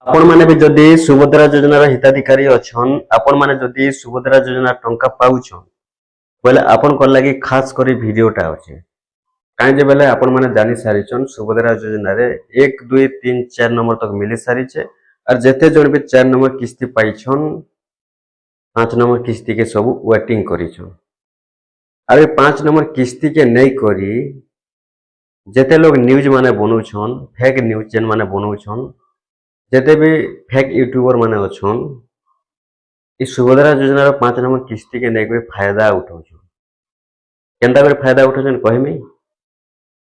आपण माने भी जदि सुभद्रा योजनार हिताधिकारी अछन आपण माने जदि सुभद्रा योजना टंका पाउछन बोले आपण कर लगी खास करी वीडियोटा अच्छे कहीं बेले आपण माने जानी सारिछन सुभद्रा योजना रे 1 2 3 4 नंबर तक मिली सारी और जेते जन भी 4 नंबर किस्ती पाइछन 5 नंबर किस्ती के सब वेटिंग करिछन अरे 5 नंबर किस्ती के नहीं करी जेते लोग न्यूज माने बनौछन फेक न्यूज जेन माने बनौछन जेते भी फेक यूट्यूबर माने अछन इस सुभद्रा योजना 5 नंबर किस्ती के नहीं फायदा उठाउछन केंता कर फायदा उठाउछन कहमी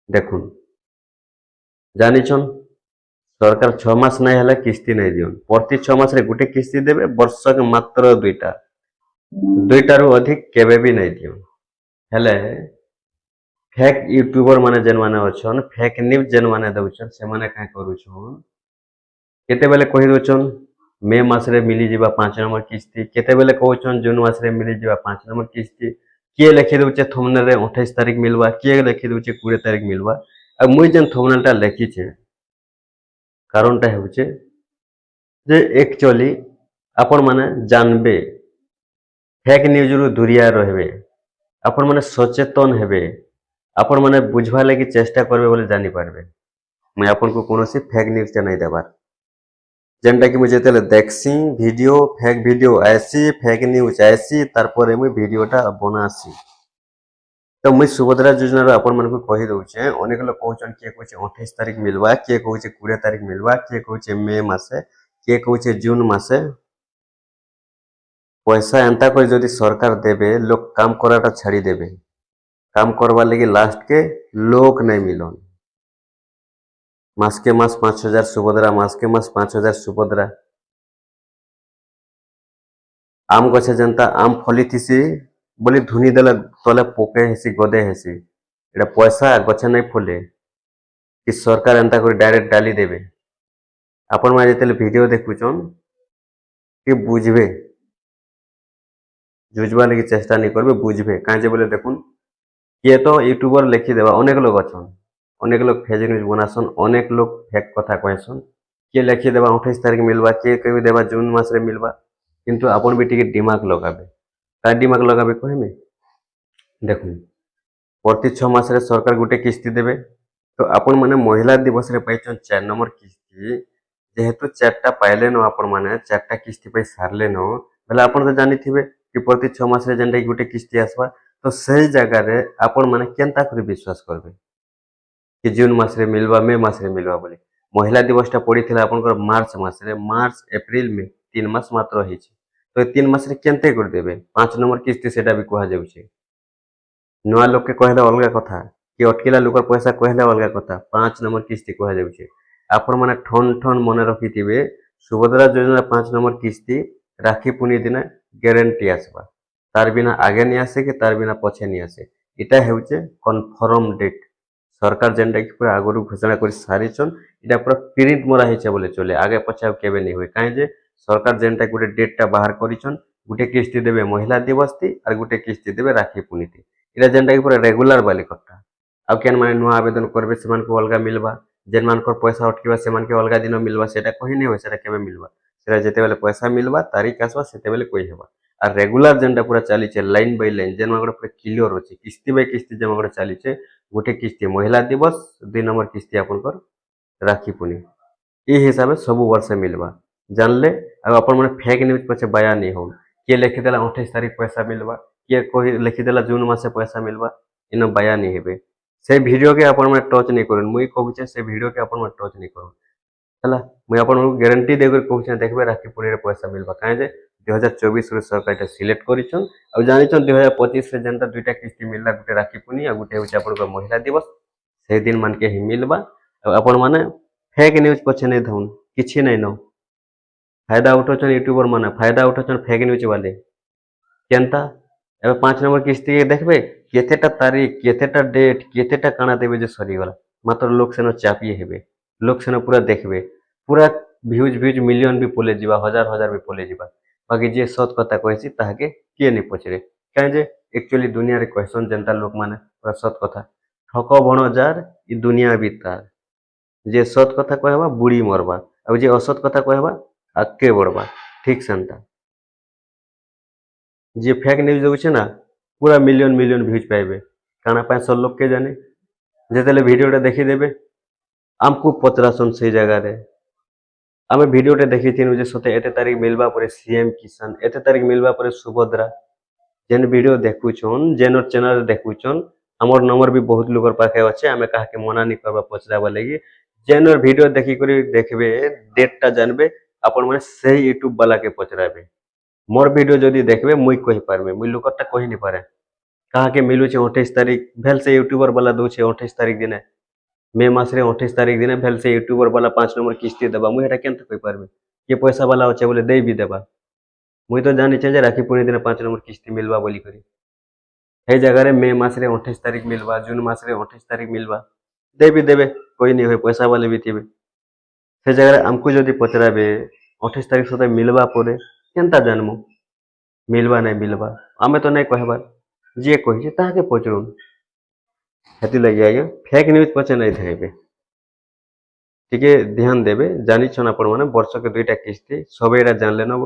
देखुन जानिछन सरकार 6 मास नहीं हला किस्ती नहीं दियन प्रति 6 मास रे गुटे किस्ती देबे वर्षक मात्र दुईटा रु अधिक केबे भी नहीं दियन हेले फेक यूट्यूबर माने जेन माने अछन फेक न्यूज जेन माने दउछन से माने का करूछन केते बेले कहि दोछन मे मास रे मिली जिबा 5 नंबर किस्ती केते बेले कहउछन जून मास रे मिली जिबा 5 नंबर किस्ती किए लिखि दउछे थंबनेल रे 28 तारीख मिलबा किए लिखि दउछे 20 तारीख मिलबा आ मुई जेन थंबनेल टा लिखि छे कारणटा हेउछे जे एक्चुअली आपण माने जानबे फेक न्यूज रु दूरिया रहबे आपण माने सचेतन हेबे आपण माने बुझवा लागि चेष्टा करबे बोले जानि पारबे मैं आपण को कोनोसी फेक न्यूज टा नहीं देबार जेनटा कि मुझे तेले देखसी वीडियो फेक वीडियो ऐसी फेक न्यूज ऐसी तारपरे मुई वीडियोटा बनासी तो मुई सुभद्रा योजना आपण मन को कहि दउछे अनेक लोग कहउछन के कहउछे 28 तारीख मिलबा के कहउछे 20 तारीख मिलबा के कहउछे मे मासे के कहउछे जून मासे पैसा एंता कर जदि सरकार देबे लोग काम कराटा छाड़ी देबे काम करवा लगी लास्ट के लोक नहीं मिलन मास के मास 5000 सुभद्रा मास के मास 5000 सुभद्रा आम गछे जनता आम फली थीसी बोली धुनी देला तले पोके हेसी गदे हेसी एटा पैसा गछे नहीं फले कि सरकार एंता कर डायरेक्ट डाली देबे आपण मा जेतेले वीडियो देखुछन कि बुझबे जुझबा लगी चेष्टा नहीं करबे बुझबे काजे बोले देखुन किए तो यूट्यूबर लिखि देबा अनेक लोग अछन अनेक लोग फेक न्यूज बनासन अनेक लोग फेक कथा कहसन किए लिखि देबा 28 तारीख मिलबा किए कहि देबा जून मास रे मिलबा किंतु आपण भी टिके दिमाग लगाबे का दिमाग लगाबे कहमे देखुन प्रति 6 मास रे सरकार गुटे किस्ती देबे तो आपण माने महिला दिवस रे पाइछन 4 नंबर किस्ती जेहेतु 4टा पाइले न आपण माने 4टा किस्ती पे सारले न बेला आपण तो जानिथिबे कि प्रति 6 मास रे जेंडा गुटे किस्ती आसबा तो सही जगह रे आपण माने केनता कर विश्वास करबे कि जून मास रे मिलबा मे मास रे मिलबा बोली महिला दिवसटा पड़ीथिला आपनकर मार्च मास रे मार्च अप्रैल में 3 मास मात्र होई छै तो 3 मास रे केनते कर देबे 5 नंबर किस्ती सेटा भी कहा जाउ छै नुआ लोग के कहले अलगा कथा कि अटकिला लोकर पैसा कहले अलगा कथा 5 नंबर किस्ती कहा जाउ छै आपण माने ठन ठन मने रखिथिबे सुभद्रा योजना 5 नंबर किस्ती राखी पुनी दिन ग्यारंटी आसबा तार बिना आगे नहीं आसे कि तार बिना पछे नहीं आसे इटा हेउचे कन्फर्म डेट सरकार जेनटा कि पूरा आगु घोषणा कर सारिछन इटा पूरा प्रिंट मरा हेचे बोले चले आगे पछे केबे नहीं होय काहे जे सरकार जेनटा गुटे डेटटा बाहर करिछन गुटे किस्ती देबे महिला दिवस थी और गुटे किस्ती देबे राखी पुनी थी इटा जेनटा कि पूरा रेगुलर वाली कथा आ केन माने नुआ आवेदन करबे समान को अलगा मिलबा जेन मानकर पैसा अटकीबा समान के अलगा दिन मिलबा सेटा कहि नहीं होय सेटा केबे मिलबा सेटा जेते बेले पैसा मिलबा तारीख आसबा सेते बेले कोई हेबा और रेगुलर जेनटा पूरा चली छे लाइन बाय लाइन जेन मागड़ पूरा क्लियर होचे किस्ती बाय किस्ती जे मागड़ चली छे गुटे किस्ती महिला दिवस 2 नंबर किस्ती आपनकर राखी पुनी ई हिसाब से सब वर्ष मिलबा जानले अब अपन माने फेक न्यूज पछे बया नहीं हो के लिखि देला 28 तारीख पैसा मिलबा के कोई लिखि देला जून मासे पैसा मिलबा इन बया नहीं हेबे से वीडियो के अपन माने टच नहीं करन मुई कहू छे से वीडियो के अपन माने टच नहीं करन हला मुई अपन गारंटी देकर कहू छे देखबे राखी पुनी रे पैसा मिलबा काहे जे 2024 रे सरकार एटा सिलेक्ट करिछन आ जानिछन 2025 रे जनता दुईटा किस्ती मिलला गुटे राखी पुनी आ गुटे होचे अपन महिला दिवस से दिन मान के ही मिलबा अपन माने फेक न्यूज पछे नहीं धउन किछि नहीं न फायदा उठोचन यूट्यूबर माने फायदा उठोचन फेक न्यूज वाले केनता एबे 5 नंबर किस्ती के देखबे केतेटा तारीख केतेटा डेट केतेटा काना देबे जे सरी गला मात्र लोक सेनो चापी हेबे लोक सेनो पूरा देखबे पूरा व्यूज मिलियन भी पोले जीवा हजार भी पोले जीवा बाकी जे सत कथा कहसी ताके किए नहीं पचरे कहीं जे एक्चुअली दुनिया रे क्वेश्चन जनता लोक माने पूरा सत कथा ठक बण जार ई दुनिया भी तार जे सत कथा कहबा बुड़ी मरबा ଆଉ ଯେ ଅସତ୍ କଥା କହିବା ଆଗକେ ବଢବା ଠିକ ସେନ୍ତା ଯିଏ ଫେକ୍ ନ୍ୟୁଜ ଦଉଛେ ନା ପୁରା ମିଲିୟନ ମିଲିୟନ ଭ୍ୟୁଜ ପାଇବେ କାଣା ପାଇଁ सब लोग के जाने ଯେତେବେଳେ ଭିଡିଓଟା ଦେଖିଦେବେ ଆମକୁ ପଚରାସନ୍ ସେଇ ଜାଗାରେ ଆମେ ଭିଡିଓଟେ ଦେଖିଥିଲୁ ଯେ ସତେ ଏତେ ତାରିଖ ମିଲବା ପରେ ସିଏମ କିଷାନ ଏତେ ତାରିଖ ମିଲବା ପରେ ସୁଭଦ୍ରା ଯେନ୍ ଭିଡିଓ ଦେଖୁଛନ୍ ଯେନ୍ ଚ୍ୟାନେଲ ଦେଖୁଛନ୍ ଆମର ନମ୍ବର ବି ବହୁତ ଲୋକର ପାଖେ ଅଛି ଆମେ କାହାକେ ମନା ନି କରବା ପଚରାବା ଲାଗି ଯେନ୍ ଭିଡିଓ ଦେଖିକରି ଦେଖିବେ ଡେଟଟା ଜାଣିବେ ଆପଣ ମାନେ ସେଇ ୟୁଟ୍ୟୁବ ବାଲାକେ ପଚରାବେ मोर वीडियो जदि देखबे मुई कहि पारबे मुई लोकटा कहि नि पारे काहाके मिलुचे 28 तारीख भेल से यूट्यूबर वाला दउचे 28 तारीख दिने मे मास रे 28 तारीख दिने भेल से यूट्यूबर वाला 5 नंबर किस्ती देबा मुई हेटा केनते कहि पारबे के पैसा वाला होचे बोले दे भी देबा मुई तो जानि छे जे राखी पूर्णिमा दिन 5 नंबर किस्ती मिलवा बोली करी हे जगह रे मे मास रे 28 तारीख मिलवा जून मास रे 28 तारीख मिलवा दे भी देबे कोई नहीं होय पैसा वाले भी थिबे से जगह रे हमको जदि पचराबे 28 तारीख सते मिलवा परे केनता जानमु मिलवा नहीं मिलवा आमे तो नहीं कहबार जे कहिছে ताके पचरुन हेति लगी आज्ञा फेक न्यूज पचे नहीं थाइबे टिके ध्यान देबे जानि छन आपण माने वर्ष के दुईटा किस्ती सबे एटा जानले न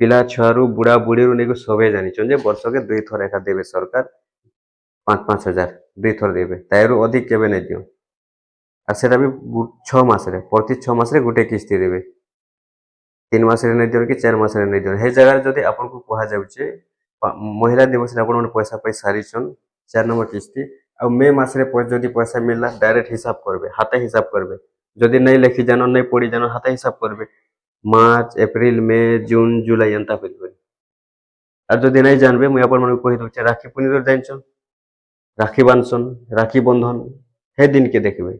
पिला छुआरू बुढ़ा बुढ़ी रू नेको सबे जानि छन जे वर्ष के दुई थर एका देबे सरकार 5-5 हजार दुई थर देबे ताइरू अधिक केबे नहीं दियो आ सेटा भी 6 मास रे प्रति 6 मास रे गुटे किस्ती देबे 3 मास रे नहीं दियो कि 4 मास रे नहीं दियो हे जगह जदि आपन को कहा जाउचे महिला दिवस रे आपण पैसा पाई सारी छन 4 नंबर किस्ती आ मे मास रे जदि पैसा मिलला डायरेक्ट हिसाब करबे हाथे हिसाब करबे जदि नहीं लिखि जानो नहीं पढ़ी जानो हाथे हिसाब करबे मार्च एप्रिल मे जून जुलाई एंता करि আর যদি নাই জানবে মুই আপন মানুষ কহি দউছে রাখি পুনির জানছন রাখি বানছন রাখি বন্ধন হে দিনকে দেখবে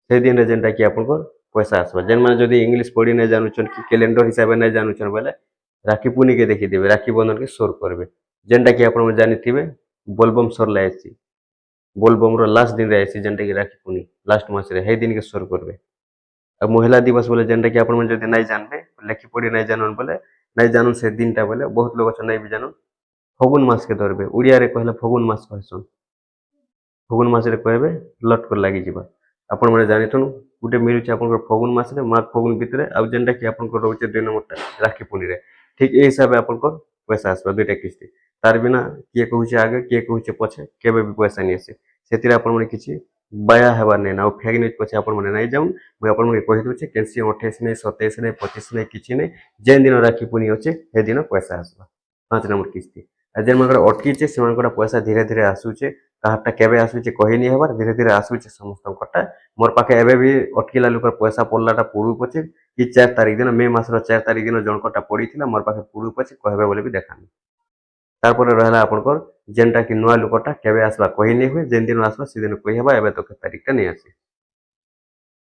সেই দিন যেনটা কি আপনার पैसा आसवा जेन माने जदि इंग्लिश पढ़ी नहीं जानुचन कि कैलेंडर हिसाब नहीं जानुचन बोले राखी पूर्णिमा के देखी देबे राखी बंधन के सोर करबे जेनटा कि आपण जानिथिबे बोलबम सरला आसी बोलबम रो लास्ट दिन रे आसी जेनटा कि राखी पूर्णिमा लास्ट मास रे हे दिन के सोर करबे अब महिला दिवस बोले जेनटा कि आपण जदि नहीं जानबे लेखि पढ़ी नहीं जानन बोले नहीं जानन से दिनटा बोले बहुत लोग अच्छा नहीं भी जानन फगुन मास के धरबे उड़िया रे कहले फगुन मास कहसन फगुन मास रे कहबे लट कर लागि जिबा आपण माने जानिथुन गुटे मिलुचे आपन फगुन मास रे माघ फगुन भितरे आ जेनटा कि आपन रोचे 2 नंबरटा राखी पूर्णिमा रे ठीक ए हिसाब आपन पैसा आसबा दुईटा किस्ती तार बिना किए कहूचे आगे किए कहूचे पछे केबे भी पैसा नहीं आसे सेतिरे आपन माने किछि बाया हेबार नै ना फेक न्यूज पछे आपन माने नहीं जाउन मुई आपन माने कहि दउचे कैंसी 28 नै 27 नै 25 नै किछि नै जेन दिन राखी पूर्णिमा होचे हे दिन पैसा आसबा 5 नंबर किस्ती आ जेन मनकर अटकीचे से मनकर पैसा धीरे धीरे आसुचे काहाटा केबे आसुचे कहि नहीं हेबार धीरे धीरे आसुचे समस्त कटा मोर पाखे एबे भी अटकीला लोकर पैसा पड़लाटा पुरु पछे कि 4 तारीख दिन मे मासर 4 तारीख दिन जनकटा पड़ीथिला मोर पाखे पुरु पछे कहबे बोले भी देखानी तारपर रहला आपनकर जेनटा कि नुआ लोकटा केबे आसबा कहि नहीं हुए जेन दिन आसबा से दिन कहि हेबा एबे तो तारीखटा नहीं आसे।